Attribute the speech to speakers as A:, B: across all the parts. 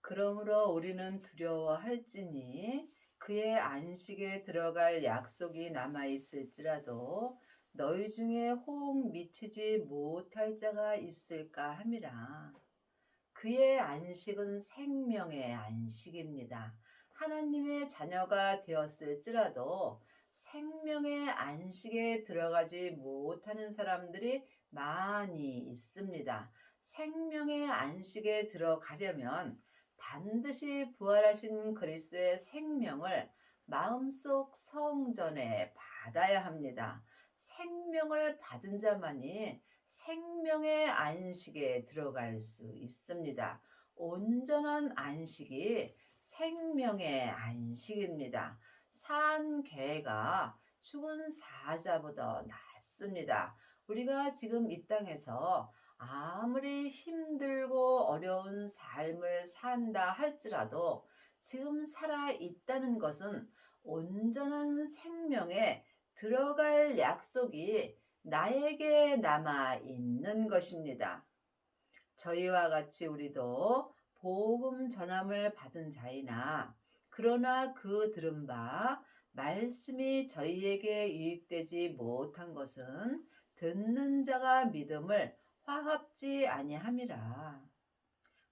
A: 그러므로 우리는 두려워할지니 그의 안식에 들어갈 약속이 남아 있을지라도 너희 중에 혹 미치지 못할 자가 있을까 함이라. 그의 안식은 생명의 안식입니다. 하나님의 자녀가 되었을지라도 생명의 안식에 들어가지 못하는 사람들이 많이 있습니다. 생명의 안식에 들어가려면 반드시 부활하신 그리스도의 생명을 마음속 성전에 받아야 합니다. 생명을 받은 자만이 생명의 안식에 들어갈 수 있습니다. 온전한 안식이 생명의 안식입니다. 산 개가 죽은 사자보다 낫습니다. 우리가 지금 이 땅에서 아무리 힘들고 어려운 삶을 산다 할지라도 지금 살아 있다는 것은 온전한 생명에 들어갈 약속이 나에게 남아 있는 것입니다. 저희와 같이 우리도 복음 전함을 받은 자이나 그러나 그 들은 바 말씀이 저희에게 유익되지 못한 것은 듣는 자가 믿음을 화합지 아니함이라.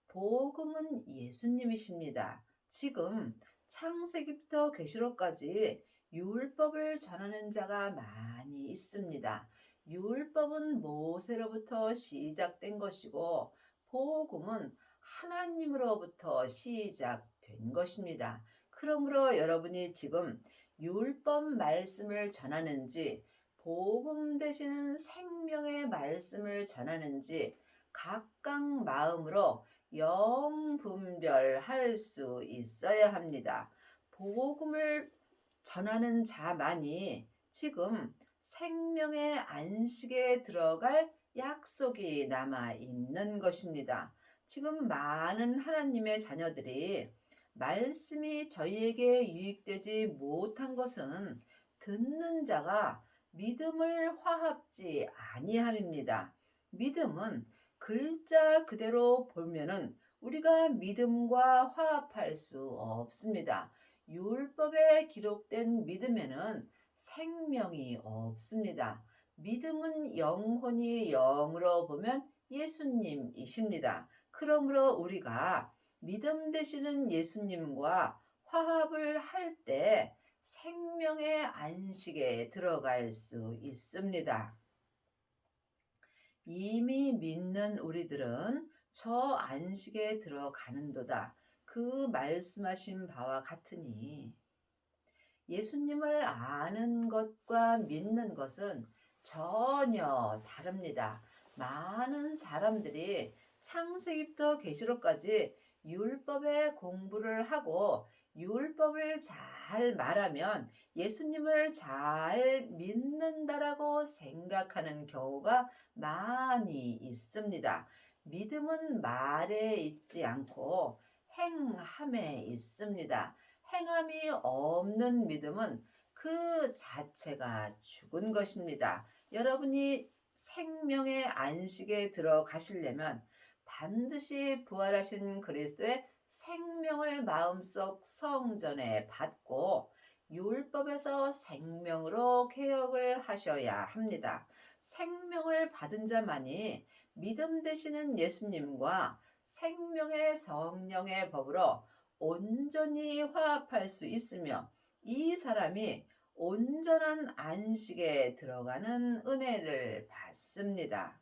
A: 복음은 예수님이십니다. 지금 창세기부터 계시록까지 율법을 전하는 자가 많이 있습니다. 율법은 모세로부터 시작된 것이고 복음은 하나님으로부터 시작된 것입니다. 그러므로 여러분이 지금 율법 말씀을 전하는지 복음 되시는 생명의 말씀을 전하는지 각각 마음으로 영분별할 수 있어야 합니다. 복음을 전하는 자만이 지금 생명의 안식에 들어갈 약속이 남아 있는 것입니다. 지금 많은 하나님의 자녀들이 말씀이 저희에게 유익되지 못한 것은 듣는 자가 믿음을 화합지 아니함입니다. 믿음은 글자 그대로 보면은 우리가 믿음과 화합할 수 없습니다. 율법에 기록된 믿음에는 생명이 없습니다. 믿음은 영혼이 영으로 보면 예수님이십니다. 그러므로 우리가 믿음 되시는 예수님과 화합을 할 때 생명의 안식에 들어갈 수 있습니다. 이미 믿는 우리들은 저 안식에 들어가는도다. 그 말씀하신 바와 같으니 예수님을 아는 것과 믿는 것은 전혀 다릅니다. 많은 사람들이 창세기부터 계시록까지 율법의 공부를 하고 율법을 잘 말하면 예수님을 잘 믿는다라고 생각하는 경우가 많이 있습니다. 믿음은 말에 있지 않고 행함에 있습니다. 행함이 없는 믿음은 그 자체가 죽은 것입니다. 여러분이 생명의 안식에 들어가시려면 반드시 부활하신 그리스도의 생명을 마음속 성전에 받고 율법에서 생명으로 개혁을 하셔야 합니다. 생명을 받은 자만이 믿음 되시는 예수님과 생명의 성령의 법으로 온전히 화합할 수 있으며 이 사람이 온전한 안식에 들어가는 은혜를 받습니다.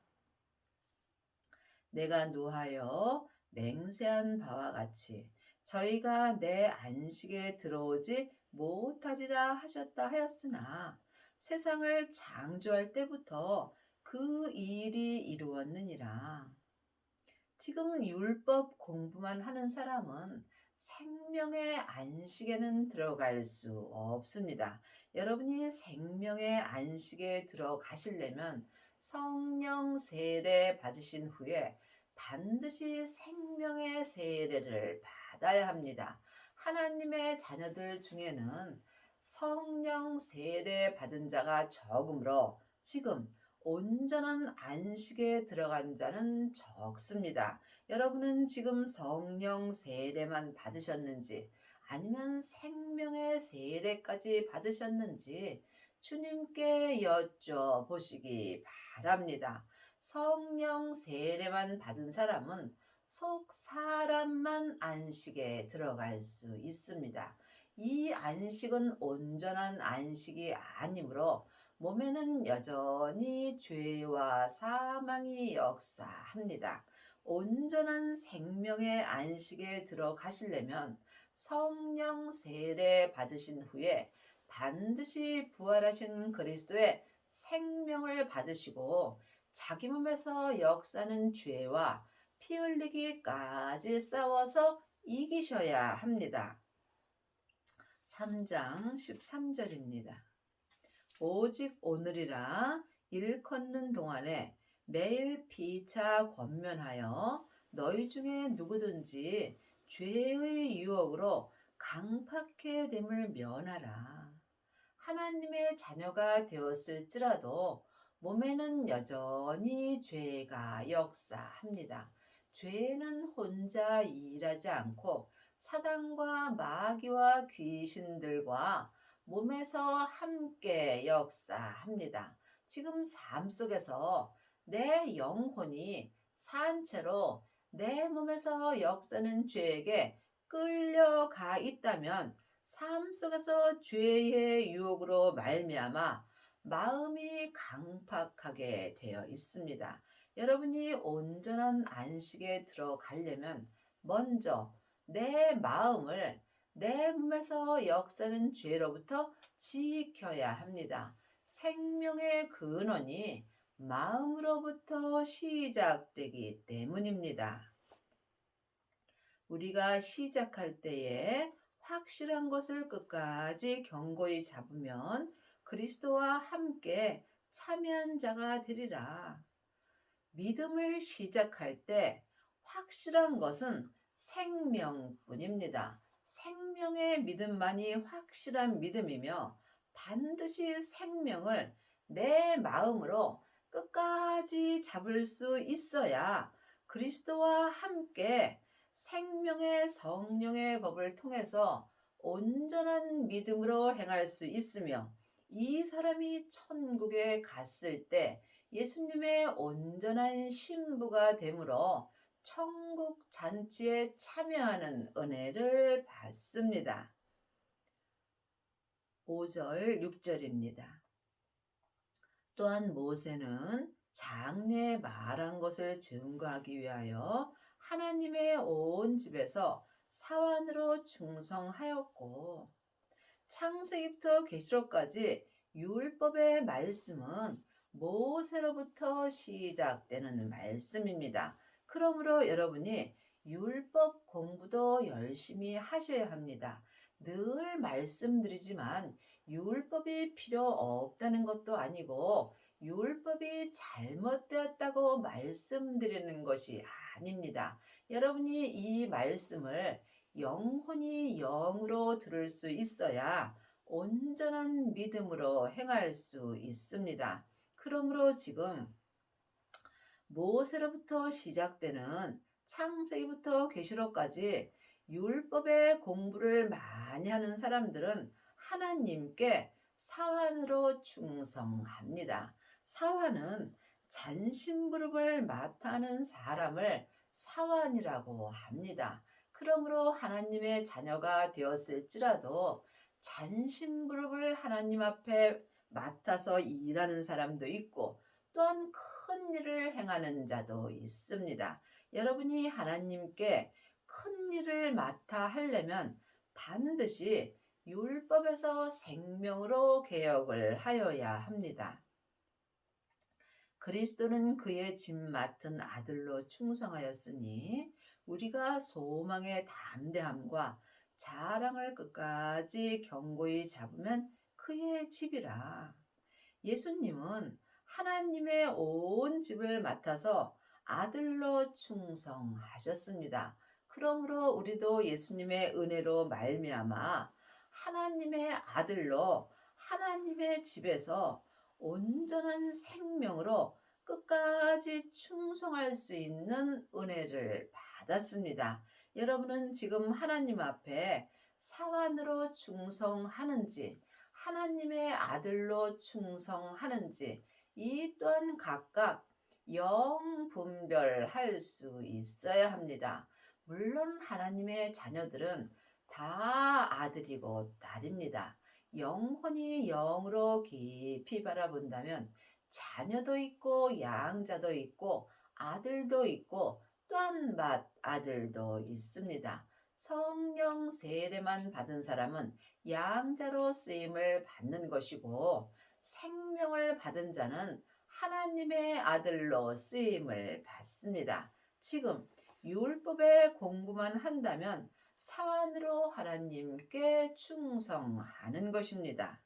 A: 내가 노하여 맹세한 바와 같이 저희가 내 안식에 들어오지 못하리라 하셨다 하였으나 세상을 창조할 때부터 그 일이 이루었느니라. 지금 율법 공부만 하는 사람은 생명의 안식에는 들어갈 수 없습니다. 여러분이 생명의 안식에 들어가시려면 성령 세례 받으신 후에 반드시 생명의 세례를 받아야 합니다. 하나님의 자녀들 중에는 성령 세례 받은 자가 적으므로 지금 온전한 안식에 들어간 자는 적습니다. 여러분은 지금 성령 세례만 받으셨는지 아니면 생명의 세례까지 받으셨는지 주님께 여쭤보시기 바랍니다. 성령 세례만 받은 사람은 속 사람만 안식에 들어갈 수 있습니다. 이 안식은 온전한 안식이 아니므로 몸에는 여전히 죄와 사망이 역사합니다. 온전한 생명의 안식에 들어가시려면 성령 세례 받으신 후에 반드시 부활하신 그리스도의 생명을 받으시고 자기 몸에서 역사는 죄와 피 흘리기까지 싸워서 이기셔야 합니다. 3장 13절입니다. 오직 오늘이라 일컫는 동안에 매일 피차 권면하여 너희 중에 누구든지 죄의 유혹으로 강팍해 됨을 면하라. 하나님의 자녀가 되었을지라도 몸에는 여전히 죄가 역사합니다. 죄는 혼자 일하지 않고 사단과 마귀와 귀신들과 몸에서 함께 역사합니다. 지금 삶 속에서 내 영혼이 산채로 내 몸에서 역사는 죄에게 끌려가 있다면 삶 속에서 죄의 유혹으로 말미암아 마음이 강팍하게 되어 있습니다. 여러분이 온전한 안식에 들어가려면 먼저 내 마음을 내 몸에서 역사는 죄로부터 지켜야 합니다. 생명의 근원이 마음으로부터 시작되기 때문입니다. 우리가 시작할 때에 확실한 것을 끝까지 견고히 잡으면 그리스도와 함께 참여한 자가 되리라. 믿음을 시작할 때 확실한 것은 생명뿐입니다. 생명의 믿음만이 확실한 믿음이며 반드시 생명을 내 마음으로 끝까지 잡을 수 있어야 그리스도와 함께 생명의 성령의 법을 통해서 온전한 믿음으로 행할 수 있으며 이 사람이 천국에 갔을 때 예수님의 온전한 신부가 되므로 천국 잔치에 참여하는 은혜를 받습니다. 5절, 6절입니다. 또한 모세는 장래에 말한 것을 증거하기 위하여 하나님의 온 집에서 사환으로 충성하였고 창세기부터 계시록까지 율법의 말씀은 모세로부터 시작되는 말씀입니다. 그러므로 여러분이 율법 공부도 열심히 하셔야 합니다. 늘 말씀드리지만 율법이 필요 없다는 것도 아니고 율법이 잘못되었다고 말씀드리는 것이 아닙니다. 여러분이 이 말씀을 영혼이 영으로 들을 수 있어야 온전한 믿음으로 행할 수 있습니다. 그러므로 지금 모세로부터 시작되는 창세기부터 계시록까지 율법의 공부를 많이 하는 사람들은 하나님께 사환으로 충성합니다. 사환은 잔심부름을 맡아 하는 사람을 사환이라고 합니다. 그러므로 하나님의 자녀가 되었을지라도 잔심부름을 하나님 앞에 맡아서 일하는 사람도 있고 또한 큰 일을 행하는 자도 있습니다. 여러분이 하나님께 큰 일을 맡아 하려면 반드시 율법에서 생명으로 개혁을 하여야 합니다. 그리스도는 그의 짐 맡은 아들로 충성하였으니 우리가 소망의 담대함과 자랑을 끝까지 견고히 잡으면 그의 집이라. 예수님은 하나님의 온 집을 맡아서 아들로 충성하셨습니다. 그러므로 우리도 예수님의 은혜로 말미암아 하나님의 아들로 하나님의 집에서 온전한 생명으로 끝까지 충성할 수 있는 은혜를 받았습니다. 여러분은 지금 하나님 앞에 사환으로 충성하는지, 하나님의 아들로 충성하는지, 이 또한 각각 영분별할 수 있어야 합니다. 물론 하나님의 자녀들은 다 아들이고 딸입니다. 영혼이 영으로 깊이 바라본다면 자녀도 있고 양자도 있고 아들도 있고 또한 맏아들도 있습니다. 성령 세례만 받은 사람은 양자로 쓰임을 받는 것이고 생명을 받은 자는 하나님의 아들로 쓰임을 받습니다. 지금 율법의 공부만 한다면 사환으로 하나님께 충성하는 것입니다.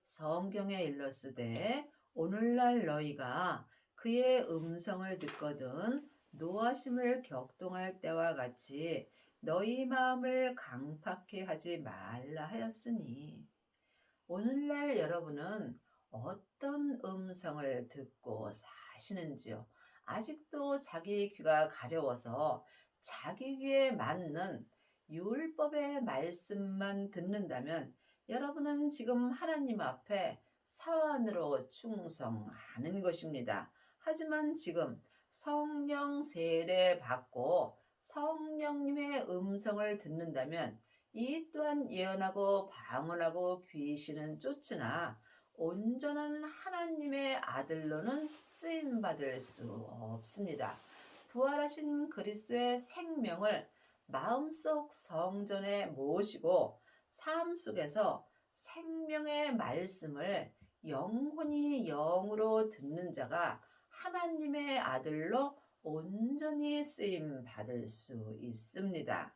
A: 성경에 일렀으되 오늘날 너희가 그의 음성을 듣거든 노하심을 격동할 때와 같이 너희 마음을 강팍해 하지 말라 하였으니. 오늘날 여러분은 어떤 음성을 듣고 사시는지요? 아직도 자기 귀가 가려워서 자기 귀에 맞는 율법의 말씀만 듣는다면 여러분은 지금 하나님 앞에 사환으로 충성하는 것입니다. 하지만 지금 성령 세례 받고 성령님의 음성을 듣는다면 이 또한 예언하고 방언하고 귀신은 쫓으나 온전한 하나님의 아들로는 쓰임 받을 수 없습니다. 부활하신 그리스도의 생명을 마음속 성전에 모시고 삶 속에서 생명의 말씀을 영혼이 영으로 듣는 자가 하나님의 아들로 온전히 쓰임 받을 수 있습니다.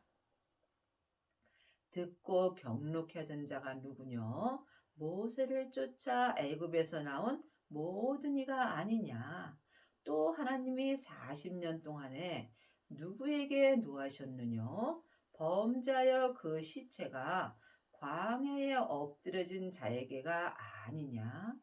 A: 듣고 경록하던 자가 누구뇨? 모세를 쫓아 애굽에서 나온 모든 이가 아니냐? 또 하나님이 40년 동안에 누구에게 노하셨느뇨? 범죄하여 그 시체가 광야에 엎드려진 자에게가 아니냐?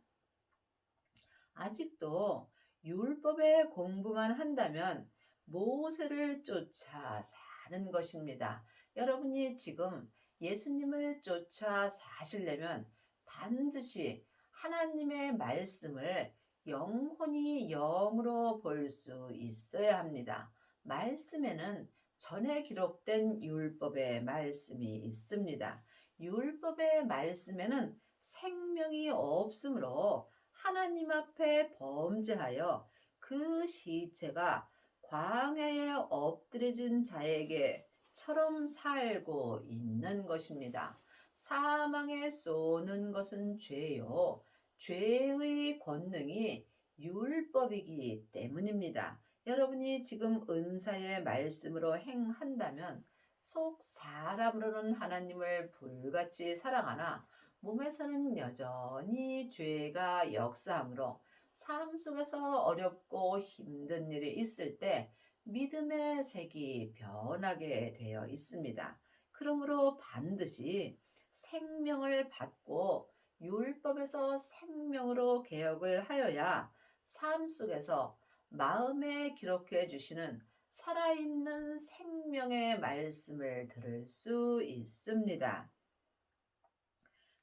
A: 아직도 율법의 공부만 한다면 모세를 쫓아 사는 것입니다. 여러분이 지금 예수님을 쫓아 사시려면 반드시 하나님의 말씀을 영혼이 영으로 볼 수 있어야 합니다. 말씀에는 전에 기록된 율법의 말씀이 있습니다. 율법의 말씀에는 생명이 없으므로 하나님 앞에 범죄하여 그 시체가 광야에 엎드려진 자에게처럼 살고 있는 것입니다. 사망에 쏘는 것은 죄요. 죄의 권능이 율법이기 때문입니다. 여러분이 지금 은사의 말씀으로 행한다면 속 사람으로는 하나님을 불같이 사랑하나 몸에서는 여전히 죄가 역사하므로 삶 속에서 어렵고 힘든 일이 있을 때 믿음의 색이 변하게 되어 있습니다. 그러므로 반드시 생명을 받고 율법에서 생명으로 개혁을 하여야 삶 속에서 마음에 기록해 주시는 살아있는 생명의 말씀을 들을 수 있습니다.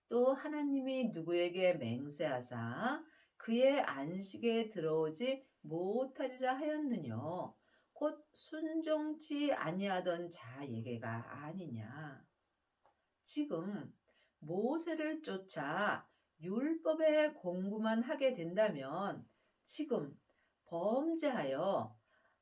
A: 또 하나님이 누구에게 맹세하사 그의 안식에 들어오지 못하리라 하였느뇨? 곧 순종치 아니하던 자에게가 아니냐? 지금 모세를 쫓아 율법의 공부만 하게 된다면 지금 범죄하여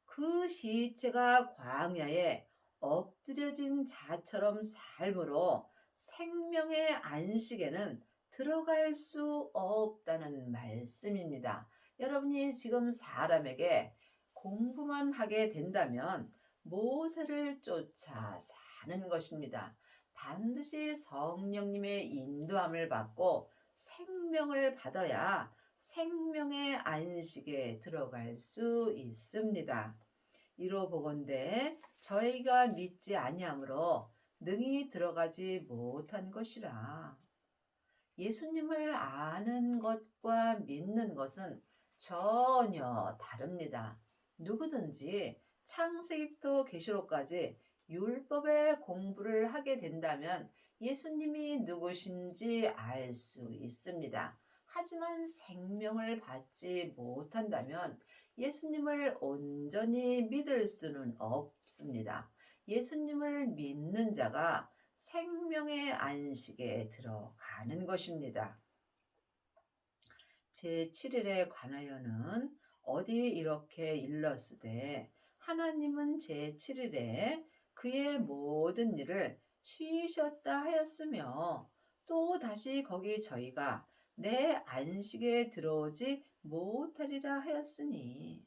A: 그 시체가 광야에 엎드려진 자처럼 삶으로 생명의 안식에는 들어갈 수 없다는 말씀입니다. 여러분이 지금 사람에게 공부만 하게 된다면 모세를 쫓아 사는 것입니다. 반드시 성령님의 인도함을 받고 생명을 받아야 생명의 안식에 들어갈 수 있습니다. 이로 보건대 저희가 믿지 아니하므로 능히 들어가지 못한 것이라. 예수님을 아는 것과 믿는 것은 전혀 다릅니다. 누구든지 창세기부터 계시록까지 율법의 공부를 하게 된다면 예수님이 누구신지 알 수 있습니다. 하지만 생명을 받지 못한다면 예수님을 온전히 믿을 수는 없습니다. 예수님을 믿는 자가 생명의 안식에 들어가는 것입니다. 제7일에 관하여는 어디 이렇게 일렀으되 하나님은 제7일에 그의 모든 일을 쉬셨다 하였으며 또 다시 거기 저희가 내 안식에 들어오지 못하리라 하였으니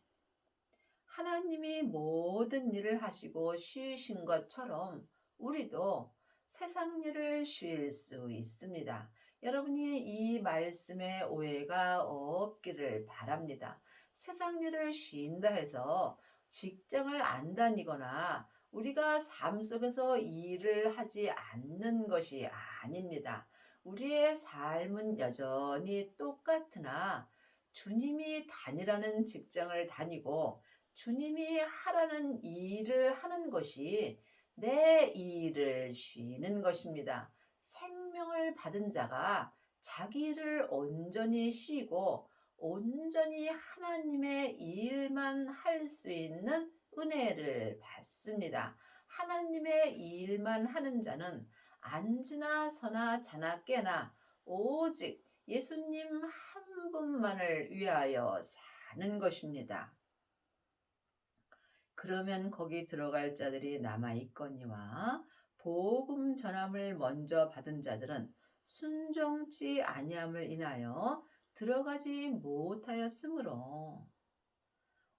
A: 하나님이 모든 일을 하시고 쉬신 것처럼 우리도 세상 일을 쉴 수 있습니다. 여러분이 이 말씀에 오해가 없기를 바랍니다. 세상 일을 쉰다 해서 직장을 안 다니거나 우리가 삶 속에서 일을 하지 않는 것이 아닙니다. 우리의 삶은 여전히 똑같으나 주님이 다니라는 직장을 다니고 주님이 하라는 일을 하는 것이 내 일을 쉬는 것입니다. 생명을 받은 자가 자기 일을 온전히 쉬고 온전히 하나님의 일만 할 수 있는 은혜를 받습니다. 하나님의 일만 하는 자는 앉으나 서나 자나 깨나 오직 예수님 한 분만을 위하여 사는 것입니다. 그러면 거기 들어갈 자들이 남아 있거니와 복음 전함을 먼저 받은 자들은 순종치 아니함을 인하여 들어가지 못하였으므로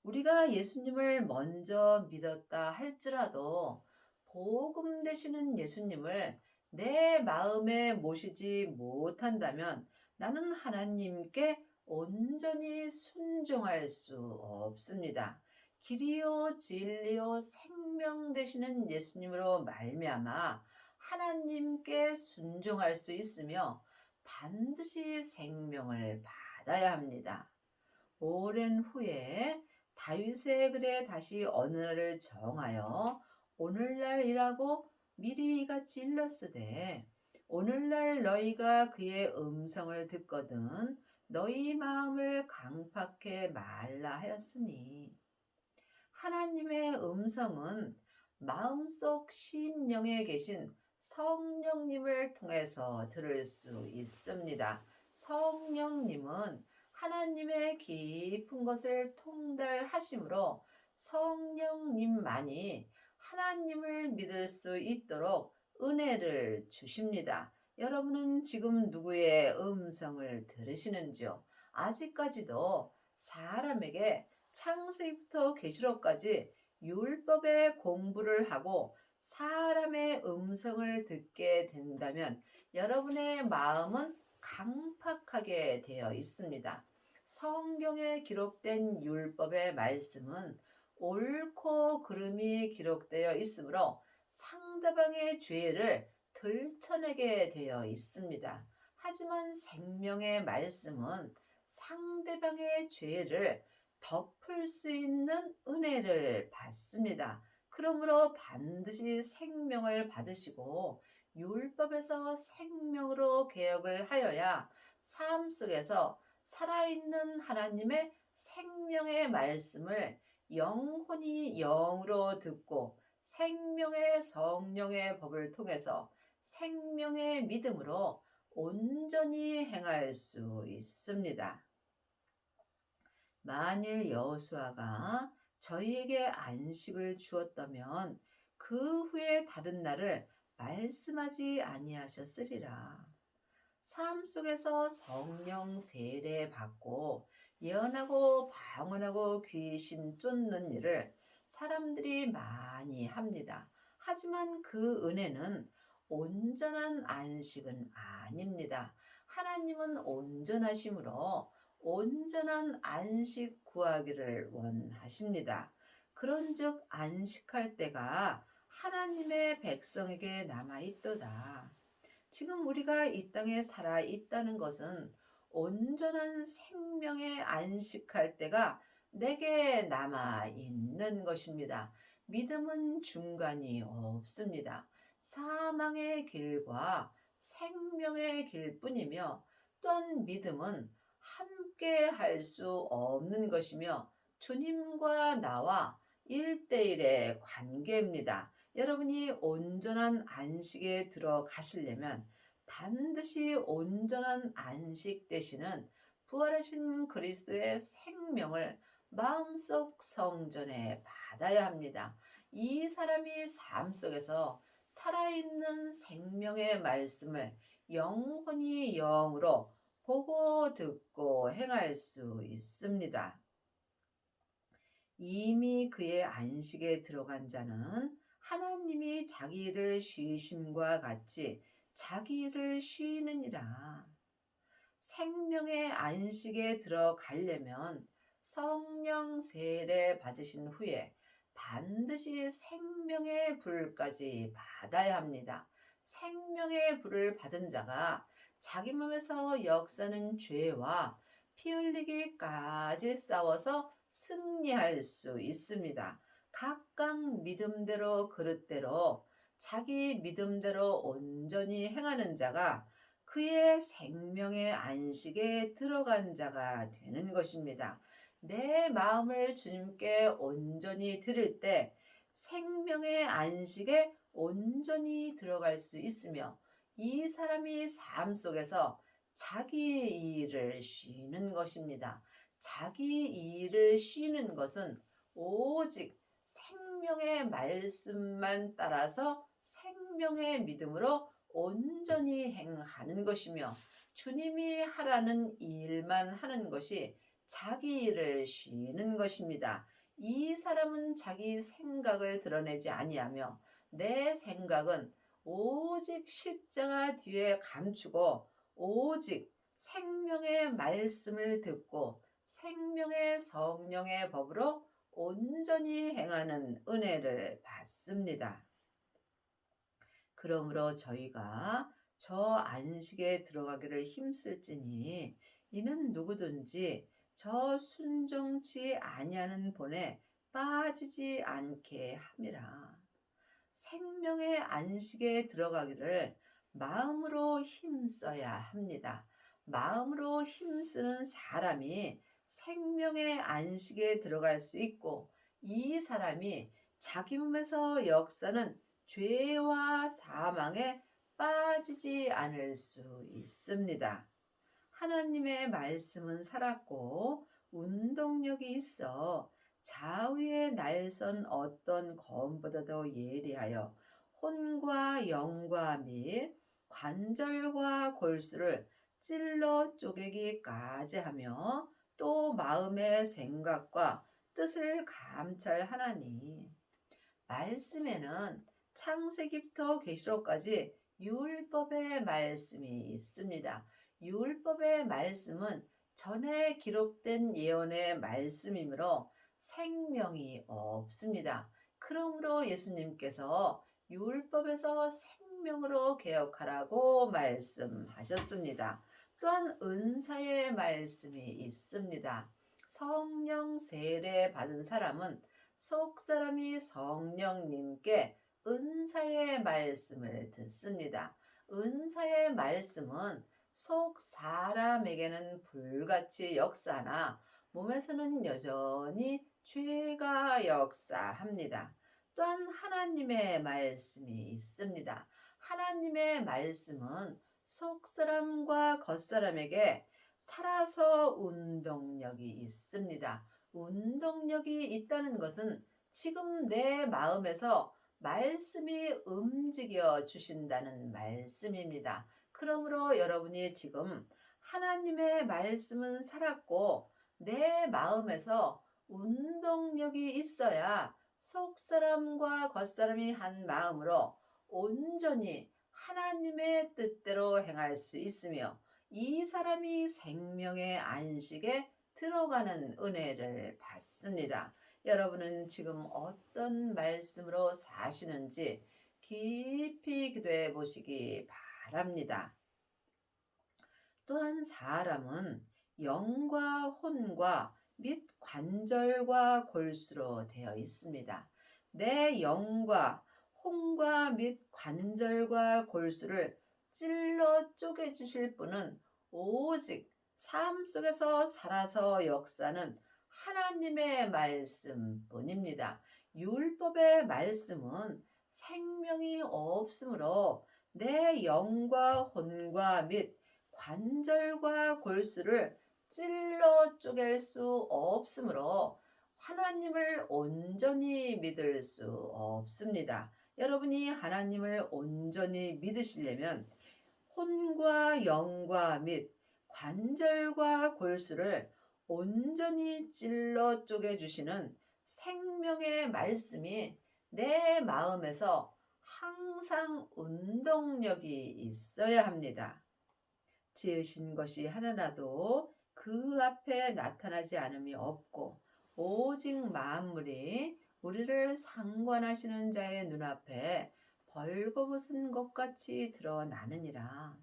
A: 우리가 예수님을 먼저 믿었다 할지라도 복음 되시는 예수님을 내 마음에 모시지 못한다면 나는 하나님께 온전히 순종할 수 없습니다. 길이요 진리요 생명 되시는 예수님으로 말미암아 하나님께 순종할 수 있으며 반드시 생명을 받아야 합니다. 오랜 후에 다윗의 글에 다시 어느 날을 정하여 오늘날이라고 미리 이같이 일렀으되 오늘날 너희가 그의 음성을 듣거든 너희 마음을 강팍해 말라 하였으니 하나님의 음성은 마음속 심령에 계신 성령님을 통해서 들을 수 있습니다. 성령님은 하나님의 깊은 것을 통달하심으로 성령님만이 하나님을 믿을 수 있도록 은혜를 주십니다. 여러분은 지금 누구의 음성을 들으시는지요? 아직까지도 사람에게 창세기부터 계시록까지 율법의 공부를 하고 사람의 음성을 듣게 된다면 여러분의 마음은 강팍하게 되어 있습니다. 성경에 기록된 율법의 말씀은 옳고 그름이 기록되어 있으므로 상대방의 죄를 들춰내게 되어 있습니다. 하지만 생명의 말씀은 상대방의 죄를 덮을 수 있는 은혜를 받습니다. 그러므로 반드시 생명을 받으시고 율법에서 생명으로 개혁을 하여야 삶 속에서 살아있는 하나님의 생명의 말씀을 영혼이 영으로 듣고 생명의 성령의 법을 통해서 생명의 믿음으로 온전히 행할 수 있습니다. 만일 여호수아가 저희에게 안식을 주었다면 그 후에 다른 날을 말씀하지 아니하셨으리라. 삶 속에서 성령 세례 받고 예언하고 방언하고 귀신 쫓는 일을 사람들이 많이 합니다. 하지만 그 은혜는 온전한 안식은 아닙니다. 하나님은 온전하심으로 온전한 안식 구하기를 원하십니다. 그런즉 안식할 때가 하나님의 백성에게 남아 있도다. 지금 우리가 이 땅에 살아 있다는 것은 온전한 생명에 안식할 때가 내게 남아 있는 것입니다. 믿음은 중간이 없습니다. 사망의 길과 생명의 길뿐이며, 또한 믿음은 함께 할 수 없는 것이며 주님과 나와 일대일의 관계입니다. 여러분이 온전한 안식에 들어가시려면 반드시 온전한 안식 되시는 부활하신 그리스도의 생명을 마음속 성전에 받아야 합니다. 이 사람이 삶 속에서 살아있는 생명의 말씀을 영혼이 영으로 보고 듣고 행할 수 있습니다. 이미 그의 안식에 들어간 자는 하나님이 자기 일을 쉬심과 같이 자기 일을 쉬느니라. 생명의 안식에 들어가려면 성령 세례 받으신 후에 반드시 생명의 불까지 받아야 합니다. 생명의 불을 받은 자가 자기 몸에서 역사는 죄와 피 흘리기까지 싸워서 승리할 수 있습니다. 각각 믿음대로 그릇대로 자기 믿음대로 온전히 행하는 자가 그의 생명의 안식에 들어간 자가 되는 것입니다. 내 마음을 주님께 온전히 드릴 때 생명의 안식에 온전히 들어갈 수 있으며, 이 사람이 삶 속에서 자기 일을 쉬는 것입니다. 자기 일을 쉬는 것은 오직 생명의 말씀만 따라서 생명의 믿음으로 온전히 행하는 것이며, 주님이 하라는 일만 하는 것이 자기 일을 쉬는 것입니다. 이 사람은 자기 생각을 드러내지 아니하며 내 생각은 오직 십자가 뒤에 감추고 오직 생명의 말씀을 듣고 생명의 성령의 법으로 온전히 행하는 은혜를 받습니다. 그러므로 저희가 저 안식에 들어가기를 힘쓸지니 이는 누구든지 저 순종치 아니하는 본에 빠지지 않게 함이라. 생명의 안식에 들어가기를 마음으로 힘써야 합니다. 마음으로 힘쓰는 사람이 생명의 안식에 들어갈 수 있고, 이 사람이 자기 몸에서 역사는 죄와 사망에 빠지지 않을 수 있습니다. 하나님의 말씀은 살았고 운동력이 있어 자위에 날선 어떤 검보다도 예리하여 혼과 영과 및 관절과 골수를 찔러 쪼개기까지 하며 또 마음의 생각과 뜻을 감찰하나니, 말씀에는 창세기부터 계시록까지 율법의 말씀이 있습니다. 율법의 말씀은 전에 기록된 예언의 말씀이므로 생명이 없습니다. 그러므로 예수님께서 율법에서 생명으로 개혁하라고 말씀하셨습니다. 또한 은사의 말씀이 있습니다. 성령 세례 받은 사람은 속 사람이 성령님께 은사의 말씀을 듣습니다. 은사의 말씀은 속 사람에게는 불같이 역사하나 몸에서는 여전히 죄가 역사합니다. 또한 하나님의 말씀이 있습니다. 하나님의 말씀은 속 사람과 겉 사람에게 살아서 운동력이 있습니다. 운동력이 있다는 것은 지금 내 마음에서 말씀이 움직여 주신다는 말씀입니다. 그러므로 여러분이 지금 하나님의 말씀은 살았고 내 마음에서 운동력이 있어야 속사람과 겉사람이 한 마음으로 온전히 하나님의 뜻대로 행할 수 있으며, 이 사람이 생명의 안식에 들어가는 은혜를 받습니다. 여러분은 지금 어떤 말씀으로 사시는지 깊이 기도해 보시기 바랍니다. 바랍니다. 또한 사람은 영과 혼과 및 관절과 골수로 되어 있습니다. 내 영과 혼과 및 관절과 골수를 찔러 쪼개주실 분은 오직 삶 속에서 살아서 역사는 하나님의 말씀뿐입니다. 율법의 말씀은 생명이 없으므로 내 영과 혼과 및 관절과 골수를 찔러 쪼갤 수 없으므로 하나님을 온전히 믿을 수 없습니다. 여러분이 하나님을 온전히 믿으시려면 혼과 영과 및 관절과 골수를 온전히 찔러 쪼개주시는 생명의 말씀이 내 마음에서 항상 운동력이 있어야 합니다. 지으신 것이 하나라도 그 앞에 나타나지 않음이 없고 오직 만물이 우리를 상관하시는 자의 눈앞에 벌거벗은 것 같이 드러나느니라.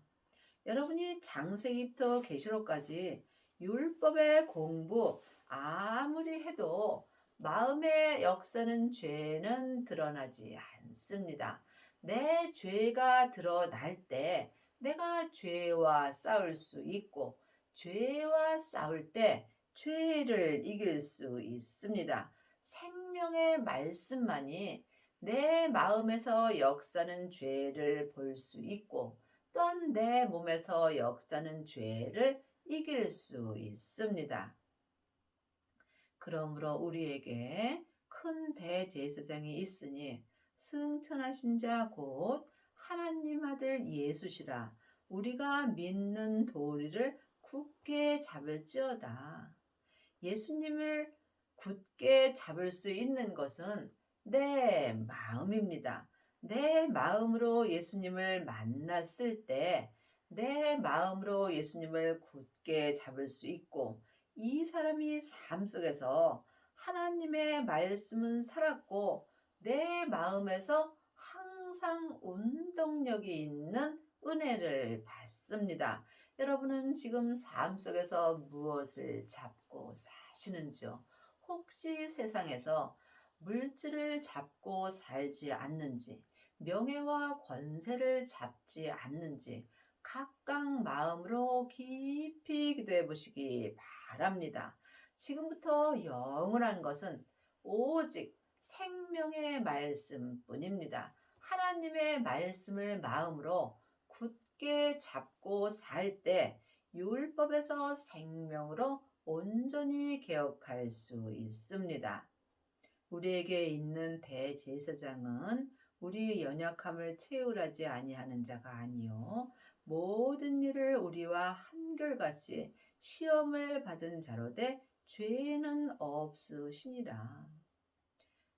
A: 여러분이 창세기부터 계시록까지 율법의 공부 아무리 해도 마음의 역사는 죄는 드러나지 않습니다. 내 죄가 드러날 때 내가 죄와 싸울 수 있고 죄와 싸울 때 죄를 이길 수 있습니다. 생명의 말씀만이 내 마음에서 역사는 죄를 볼 수 있고 또한 내 몸에서 역사는 죄를 이길 수 있습니다. 그러므로 우리에게 큰 대제사장이 있으니 승천하신 자 곧 하나님 아들 예수시라. 우리가 믿는 도리를 굳게 잡을지어다. 예수님을 굳게 잡을 수 있는 것은 내 마음입니다. 내 마음으로 예수님을 만났을 때 내 마음으로 예수님을 굳게 잡을 수 있고 이 사람이 삶 속에서 하나님의 말씀은 살았고 내 마음에서 항상 운동력이 있는 은혜를 받습니다. 여러분은 지금 삶 속에서 무엇을 잡고 사시는지요? 혹시 세상에서 물질을 잡고 살지 않는지, 명예와 권세를 잡지 않는지 각각 마음으로 깊이 기도해 보시기 바랍니다. 지금부터 영원한 것은 오직 생명의 말씀뿐입니다. 하나님의 말씀을 마음으로 굳게 잡고 살 때 율법에서 생명으로 온전히 개혁할 수 있습니다. 우리에게 있는 대제사장은 우리의 연약함을 채울하지 아니하는 자가 아니요 모든 일을 우리와 한결같이 시험을 받은 자로되 죄는 없으시니라.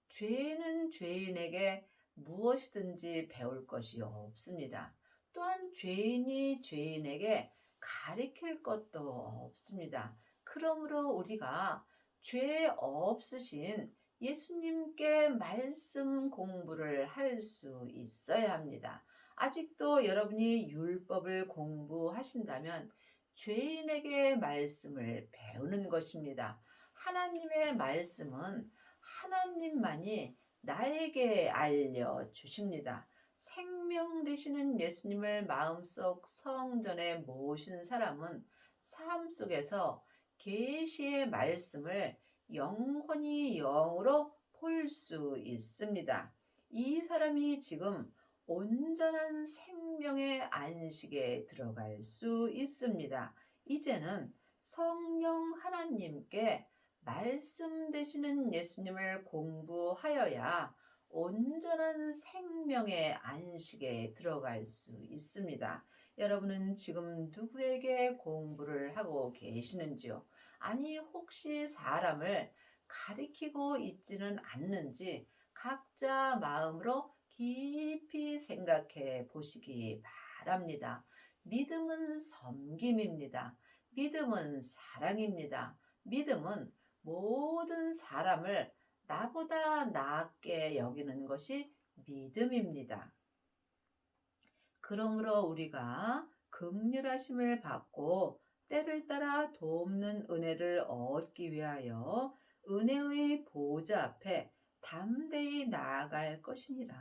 A: 죄는 죄인에게 무엇이든지 배울 것이 없습니다. 또한 죄인이 죄인에게 가리킬 것도 없습니다. 그러므로 우리가 죄 없으신 예수님께 말씀 공부를 할 수 있어야 합니다. 아직도 여러분이 율법을 공부하신다면 죄인에게 말씀을 배우는 것입니다. 하나님의 말씀은 하나님만이 나에게 알려주십니다. 생명 되시는 예수님을 마음속 성전에 모신 사람은 삶 속에서 계시의 말씀을 영혼이 영으로 볼 수 있습니다. 이 사람이 지금 온전한 생명의 안식에 들어갈 수 있습니다. 이제는 성령 하나님께 말씀 되시는 예수님을 공부하여야 온전한 생명의 안식에 들어갈 수 있습니다. 여러분은 지금 누구에게 공부를 하고 계시는지요? 아니, 혹시 사람을 가리키고 있지는 않는지 각자 마음으로 깊이 생각해 보시기 바랍니다. 믿음은 섬김입니다. 믿음은 사랑입니다. 믿음은 모든 사람을 나보다 낫게 여기는 것이 믿음입니다. 그러므로 우리가 긍휼하심을 받고 때를 따라 돕는 은혜를 얻기 위하여 은혜의 보좌 앞에 담대히 나아갈 것이니라.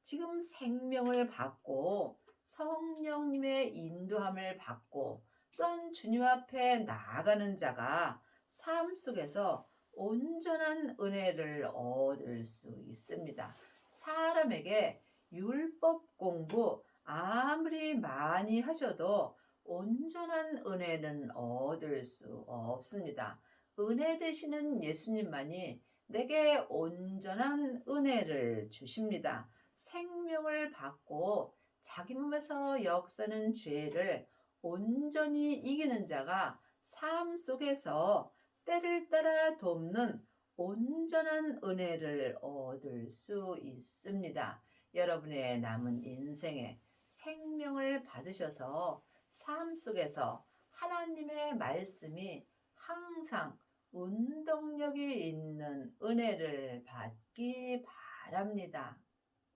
A: 지금 생명을 받고 성령님의 인도함을 받고 또한 주님 앞에 나아가는 자가 삶 속에서 온전한 은혜를 얻을 수 있습니다. 사람에게 율법 공부 아무리 많이 하셔도 온전한 은혜는 얻을 수 없습니다. 은혜 되시는 예수님만이 내게 온전한 은혜를 주십니다. 생명을 받고 자기 몸에서 역사는 죄를 온전히 이기는 자가 삶 속에서 때를 따라 돕는 온전한 은혜를 얻을 수 있습니다. 여러분의 남은 인생에 생명을 받으셔서 삶 속에서 하나님의 말씀이 항상 운동력이 있는 은혜를 받기 바랍니다.